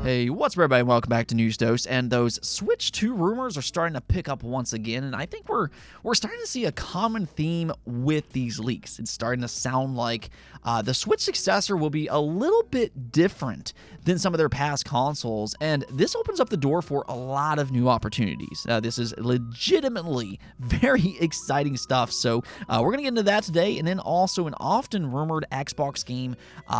Hey, what's up, everybody? Welcome back to News Dose. And those Switch 2 rumors are starting to pick up once again, and I think we're starting to see a common theme with these leaks. It's starting to sound like the Switch successor will be a little bit different than some of their past consoles, and this opens up the door for a lot of new opportunities. This is legitimately very exciting stuff, so we're going to get into that today, and then also an often rumored Xbox game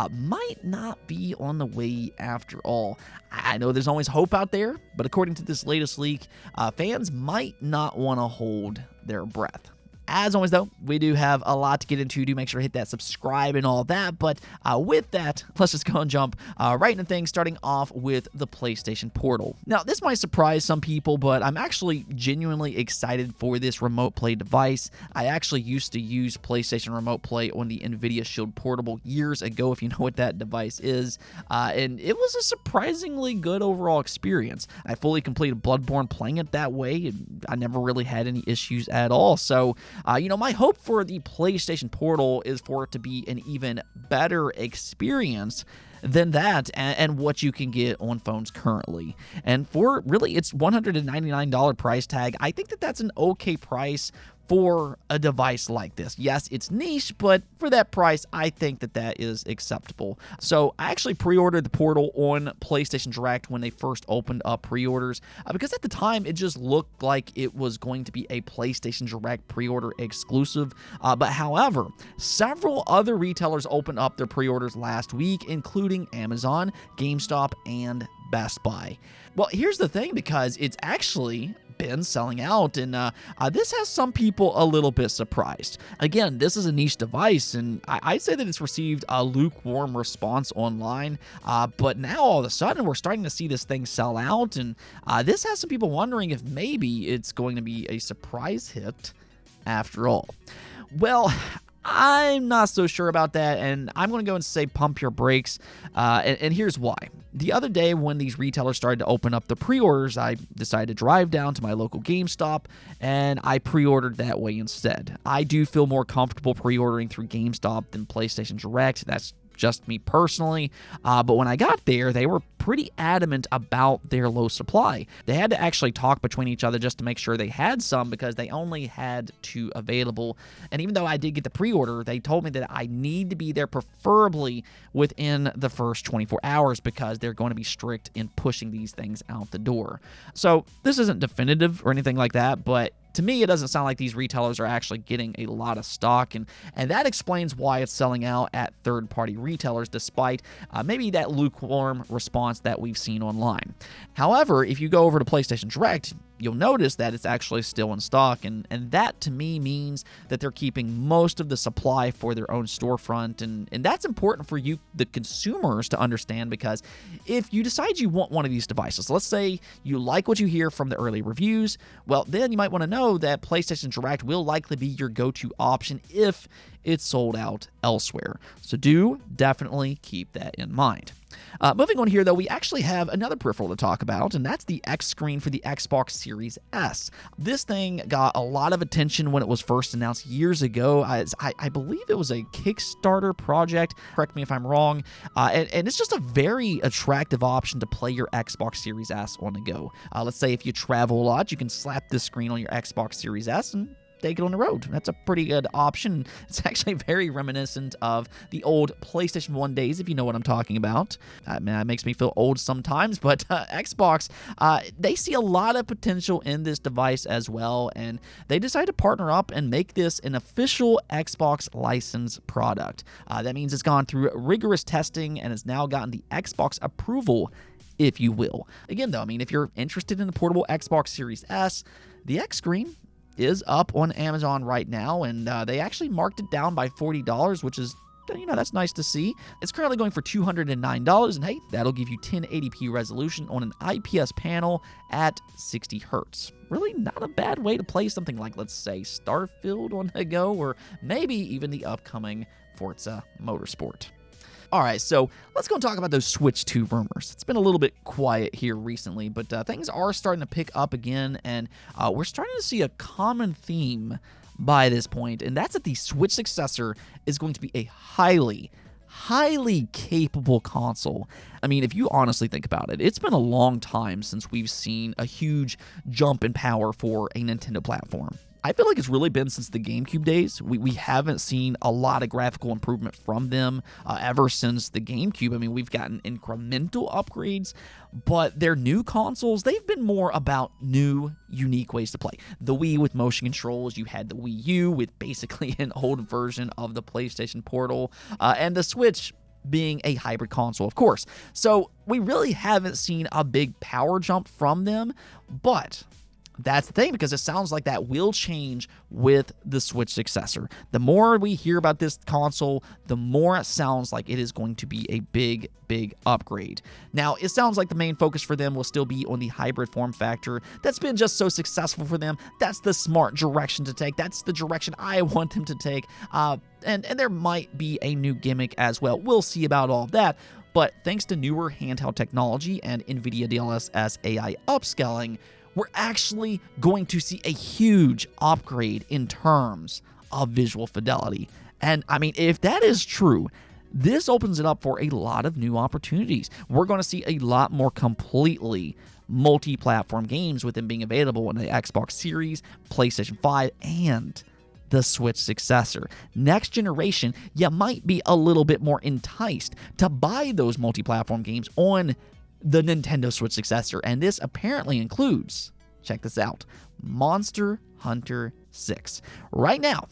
might not be on the way after all. I know there's always hope out there, but according to this latest leak, fans might not want to hold their breath. As always, though, we do have a lot to get into. Do make sure to hit that subscribe and all that. But with that, let's just go and jump right into things, starting off with the PlayStation Portal. Now, this might surprise some people, but I'm actually genuinely excited for this remote play device. I actually used to use PlayStation Remote Play on the NVIDIA Shield Portable years ago, if you know what that device is. And it was a surprisingly good overall experience. I fully completed Bloodborne playing it that way, and I never really had any issues at all. So, my hope for the PlayStation Portal is for it to be an even better experience than that and what you can get on phones currently. And for really its $199 price tag, I think that's an okay price for a device like this. Yes, it's niche, but for that price, I think that is acceptable. So I actually pre-ordered the Portal on PlayStation Direct when they first opened up pre-orders, because at the time it just looked like it was going to be a PlayStation Direct pre-order exclusive. But however, several other retailers opened up their pre-orders last week, including Amazon, GameStop, and Best Buy. Well, here's the thing, because it's actually been selling out, and this has some people a little bit surprised. Again, this is a niche device, and I'd say that it's received a lukewarm response online, but now all of a sudden we're starting to see this thing sell out, and this has some people wondering if maybe it's going to be a surprise hit after all. Well, I'm not so sure about that, and I'm going to go and say pump your brakes, and here's why. The other day when these retailers started to open up the pre-orders, I decided to drive down to my local GameStop, and I pre-ordered that way instead. I do feel more comfortable pre-ordering through GameStop than PlayStation Direct. That's just me personally, but when I got there, they were pretty adamant about their low supply. They had to actually talk between each other just to make sure they had some, because they only had 2 available. And even though I did get the pre-order, they told me that I need to be there preferably within the first 24 hours because they're going to be strict in pushing these things out the door. So this isn't definitive or anything like that, but to me, it doesn't sound like these retailers are actually getting a lot of stock, and that explains why it's selling out at third-party retailers, despite maybe that lukewarm response that we've seen online. However, if you go over to PlayStation Direct, you'll notice that it's actually still in stock, and that to me means that they're keeping most of the supply for their own storefront, and that's important for you, the consumers, to understand, because if you decide you want one of these devices, let's say you like what you hear from the early reviews, well, then you might want to know that PlayStation Direct will likely be your go-to option if it's sold out elsewhere. So do definitely keep that in mind. Moving on here, though, we actually have another peripheral to talk about, and that's the xScreen for the Xbox Series S. This thing got a lot of attention when it was first announced years ago. I believe it was a Kickstarter project. Correct me if I'm wrong. And it's just a very attractive option to play your Xbox Series S on the go. Let's say if you travel a lot, you can slap this screen on your Xbox Series S and take it on the road. That's a pretty good option. It's actually very reminiscent of the old PlayStation 1 days, if you know what I'm talking about. It makes me feel old sometimes, but Xbox, they see a lot of potential in this device as well, and they decided to partner up and make this an official Xbox licensed product. That means it's gone through rigorous testing and has now gotten the Xbox approval, if you will. Again, though, if you're interested in the portable Xbox Series S, the xScreen is up on Amazon right now, and they actually marked it down by $40, which is, that's nice to see. It's currently going for $209, and hey, that'll give you 1080p resolution on an IPS panel at 60 Hz. Really not a bad way to play something like, let's say, Starfield on the go, or maybe even the upcoming Forza Motorsport. All right, so let's go and talk about those Switch 2 rumors. It's been a little bit quiet here recently, but things are starting to pick up again, and we're starting to see a common theme by this point, and that's that the Switch successor is going to be a highly highly capable console. I mean, if you honestly think about it, it's been a long time since we've seen a huge jump in power for a Nintendo platform. I feel like it's really been since the GameCube days. We haven't seen a lot of graphical improvement from them ever since the GameCube. I mean, we've gotten incremental upgrades, but their new consoles, they've been more about new, unique ways to play. The Wii with motion controls, you had the Wii U with basically an old version of the PlayStation Portal, and the Switch being a hybrid console, of course. So we really haven't seen a big power jump from them, but that's the thing, because it sounds like that will change with the Switch successor. The more we hear about this console, the more it sounds like it is going to be a big upgrade. Now, it sounds like the main focus for them will still be on the hybrid form factor. That's been just so successful for them. That's the smart direction to take. That's the direction I want them to take. And there might be a new gimmick as well. We'll see about all of that. But thanks to newer handheld technology and NVIDIA DLSS AI upscaling, we're actually going to see a huge upgrade in terms of visual fidelity. And I mean, if that is true, this opens it up for a lot of new opportunities. We're going to see a lot more completely multi-platform games with them being available in the Xbox Series, PlayStation 5, and the Switch successor. Next generation, you might be a little bit more enticed to buy those multi-platform games on the Nintendo Switch successor, and this apparently includes, check this out, Monster Hunter 6. Right now,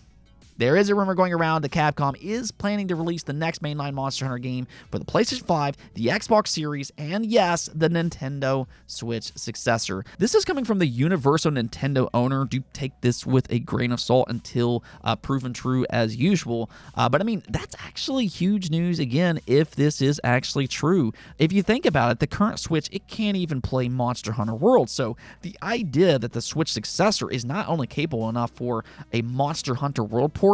there is a rumor going around that Capcom is planning to release the next mainline Monster Hunter game for the PlayStation 5, the Xbox Series, and yes, the Nintendo Switch successor. This is coming from the Universal Nintendo owner. Do take this with a grain of salt until proven true as usual. But I mean, that's actually huge news again if this is actually true. If you think about it, the current Switch, it can't even play Monster Hunter World. So the idea that the Switch successor is not only capable enough for a Monster Hunter World port,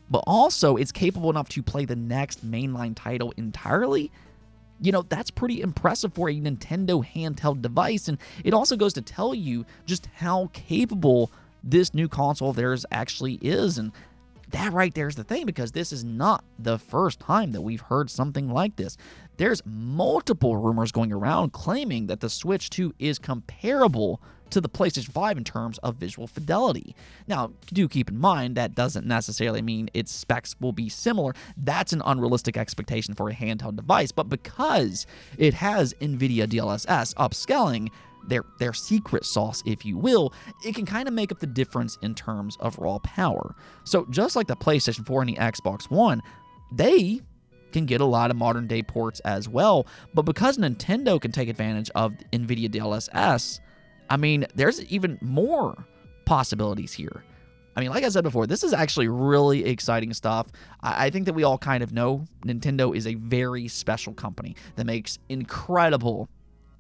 but also it's capable enough to play the next mainline title entirely, you know, that's pretty impressive for a Nintendo handheld device. And it also goes to tell you just how capable this new console of theirs actually is. And that right there is the thing, because this is not the first time that we've heard something like this. There's multiple rumors going around claiming that the Switch 2 is comparable to the PlayStation 5 in terms of visual fidelity. Now, do keep in mind that doesn't necessarily mean its specs will be similar. That's an unrealistic expectation for a handheld device, but because it has NVIDIA DLSS upscaling, their secret sauce, if you will, it can kind of make up the difference in terms of raw power. So just like the PlayStation 4 and the Xbox One, they can get a lot of modern day ports as well, but because Nintendo can take advantage of NVIDIA DLSS, I mean, there's even more possibilities here. I mean, like I said before, this is actually really exciting stuff. I think that we all kind of know Nintendo is a very special company that makes incredible,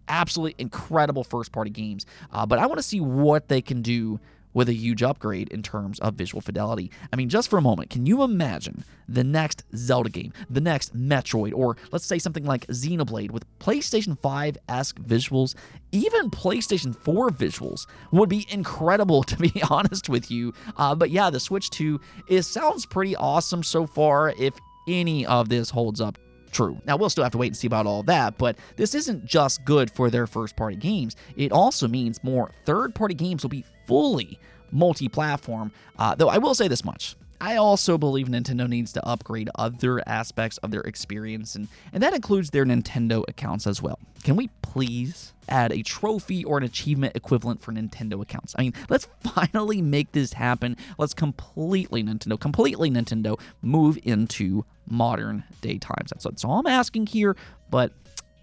absolutely incredible first-party games. But I want to see what they can do with a huge upgrade in terms of visual fidelity. I mean, just for a moment, can you imagine the next Zelda game, the next Metroid, or let's say something like Xenoblade with PlayStation 5-esque visuals? Even PlayStation 4 visuals would be incredible, to be honest with you. But yeah, the Switch 2, it sounds pretty awesome so far if any of this holds up true. Now, we'll still have to wait and see about all that, but this isn't just good for their first-party games. It also means more third-party games will be fully multi-platform, though I will say this much. I also believe Nintendo needs to upgrade other aspects of their experience, and that includes their Nintendo accounts as well. Can we please add a trophy or an achievement equivalent for Nintendo accounts? I mean, let's finally make this happen. Let's completely Nintendo move into modern day times. That's all I'm asking here, but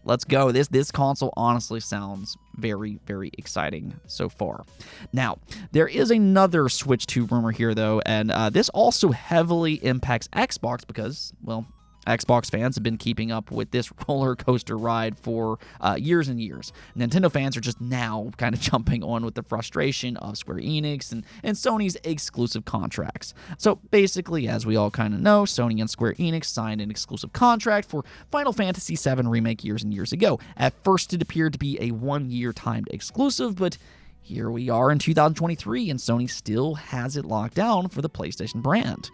let's go. This console honestly sounds very, very exciting so far. Now, there is another Switch 2 rumor here, though, and this also heavily impacts Xbox because, well, Xbox fans have been keeping up with this roller coaster ride for years and years. Nintendo fans are just now kind of jumping on with the frustration of Square Enix and Sony's exclusive contracts. So basically, as we all kind of know, Sony and Square Enix signed an exclusive contract for Final Fantasy VII Remake years and years ago. At first, it appeared to be a one-year timed exclusive, but here we are in 2023, and Sony still has it locked down for the PlayStation brand.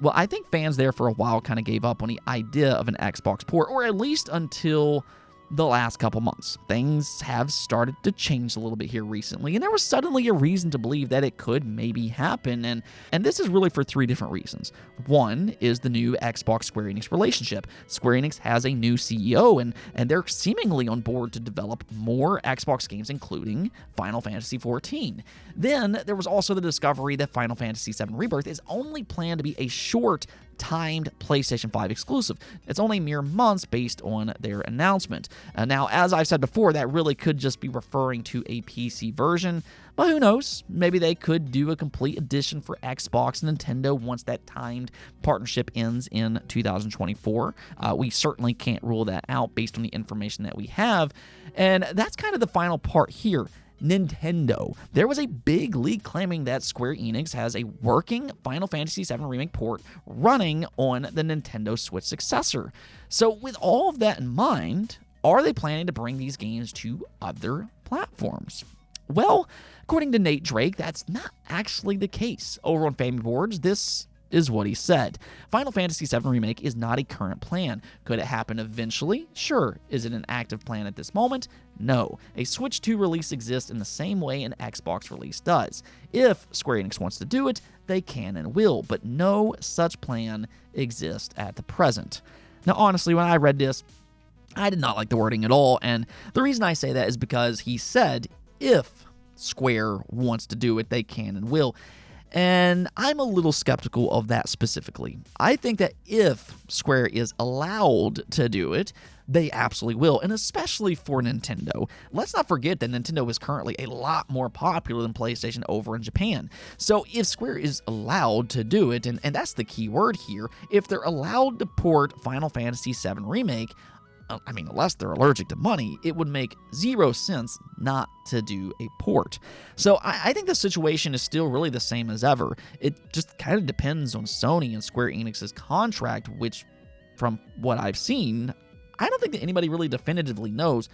Well, I think fans there for a while kind of gave up on the idea of an Xbox port, or at least until the last couple months. Things have started to change a little bit here recently, and there was suddenly a reason to believe that it could maybe happen, and this is really for three different reasons. One is the new Xbox Square Enix relationship. Square Enix has a new CEO, and they're seemingly on board to develop more Xbox games, including Final Fantasy XIV. Then there was also the discovery that Final Fantasy VII Rebirth is only planned to be a short timed PlayStation 5 exclusive. It's only mere months based on their announcement. Now, as I've said before, that really could just be referring to a PC version, but who knows? Maybe they could do a complete edition for Xbox and Nintendo once that timed partnership ends in 2024. We certainly can't rule that out based on the information that we have, and that's kind of the final part here. Nintendo. There was a big leak claiming that Square Enix has a working Final Fantasy VII Remake port running on the Nintendo Switch successor. So with all of that in mind, are they planning to bring these games to other platforms? Well, according to Nate Drake, that's not actually the case. Over on Family Boards, this is what he said. Final Fantasy VII Remake is not a current plan. Could it happen eventually? Sure. Is it an active plan at this moment? No. A Switch 2 release exists in the same way an Xbox release does. If Square Enix wants to do it, they can and will, but no such plan exists at the present. Now, honestly, when I read this, I did not like the wording at all, and the reason I say that is because he said, if Square wants to do it, they can and will. And I'm a little skeptical of that specifically. I think that if Square is allowed to do it, they absolutely will, and especially for Nintendo. Let's not forget that Nintendo is currently a lot more popular than PlayStation over in Japan. So if Square is allowed to do it, and that's the key word here, if they're allowed to port Final Fantasy VII Remake, unless they're allergic to money, it would make zero sense not to do a port. So I think the situation is still really the same as ever. It just kind of depends on Sony and Square Enix's contract, which, from what I've seen, I don't think that anybody really definitively knows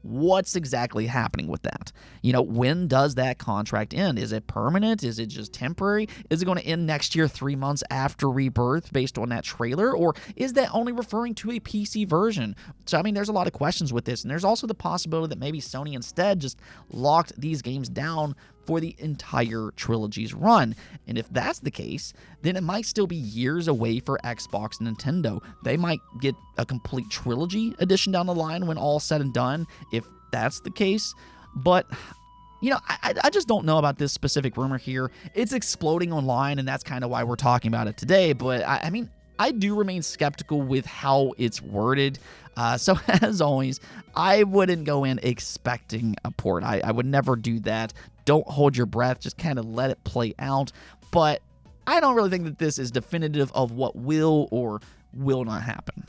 what's exactly happening with that. When does that contract end? Is it permanent? Is it just temporary? Is it going to end next year, 3 months after Rebirth, based on that trailer? Or is that only referring to a PC version? So, there's a lot of questions with this, and there's also the possibility that maybe Sony instead just locked these games down for the entire trilogy's run. And if that's the case, then it might still be years away for Xbox and Nintendo. They might get a complete trilogy edition down the line when all's said and done, if that's the case. But I just don't know about this specific rumor here. It's exploding online, and that's kind of why we're talking about it today. But I do remain skeptical with how it's worded. So as always, I wouldn't go in expecting a port. I would never do that. Don't hold your breath. Just kind of let it play out. But I don't really think that this is definitive of what will or will not happen.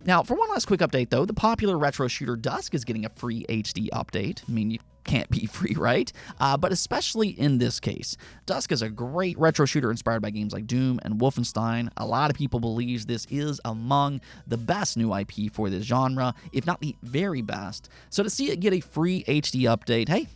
Now, for one last quick update, though, the popular retro shooter Dusk is getting a free HD update. You can't be free, right? But especially in this case. Dusk is a great retro shooter inspired by games like Doom and Wolfenstein. A lot of people believe this is among the best new IP for this genre, if not the very best. So to see it get a free HD update, hey,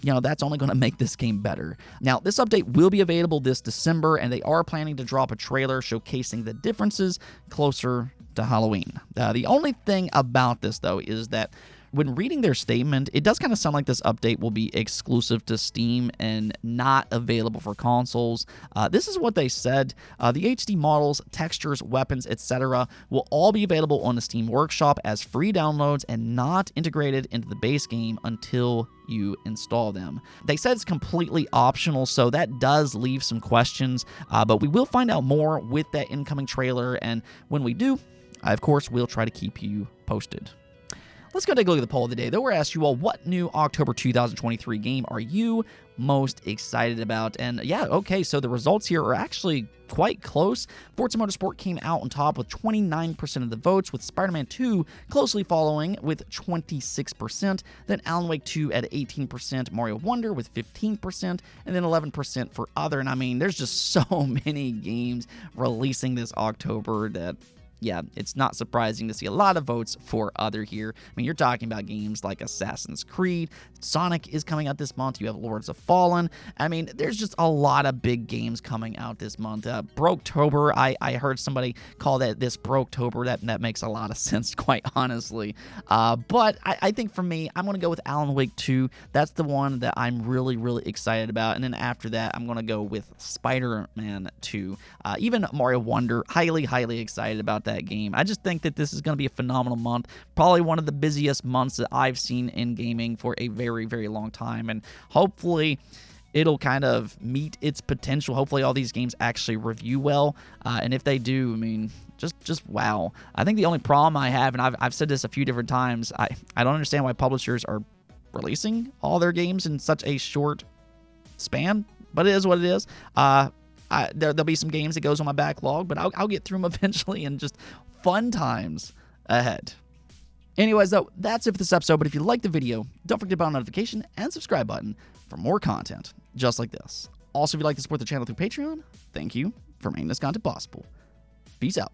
that's only going to make this game better. Now, this update will be available this December, and they are planning to drop a trailer showcasing the differences closer to Halloween. The only thing about this, though, is that when reading their statement, it does kind of sound like this update will be exclusive to Steam and not available for consoles. This is what they said. The HD models, textures, weapons, etc. will all be available on the Steam Workshop as free downloads and not integrated into the base game until you install them. They said it's completely optional, so that does leave some questions, but we will find out more with that incoming trailer, and when we do, I, of course, will try to keep you posted. Let's go take a look at the poll of the day, though. We're asked you all, what new October 2023 game are you most excited about? And yeah, okay, so the results here are actually quite close. Forza Motorsport came out on top with 29% of the votes, with Spider-Man 2 closely following with 26%, then Alan Wake 2 at 18%, Mario Wonder with 15%, and then 11% for other. And there's just so many games releasing this October that yeah, it's not surprising to see a lot of votes for other here. I mean, you're talking about games like Assassin's Creed, Sonic is coming out this month, you have Lords of Fallen. I mean, there's just a lot of big games coming out this month. Broketober, I heard somebody call this Broketober. That makes a lot of sense, quite honestly. But I think for me, I'm going to go with Alan Wake 2. That's the one that I'm really, really excited about. And then after that, I'm going to go with Spider-Man 2. Even Mario Wonder, highly, highly excited about that game. I just think that this is going to be a phenomenal month. Probably one of the busiest months that I've seen in gaming for a very, very long time. And hopefully it'll kind of meet its potential. Hopefully all these games actually review well. And if they do, I mean, just wow. I think the only problem I have, and I've said this a few different times, I don't understand why publishers are releasing all their games in such a short span, but it is what it is. There'll be some games that goes on my backlog, but I'll get through them eventually, and just fun times ahead. Anyways, though, that's it for this episode, but if you liked the video, don't forget to hit the notification and subscribe button for more content just like this. Also, if you'd like to support the channel through Patreon, thank you for making this content possible. Peace out.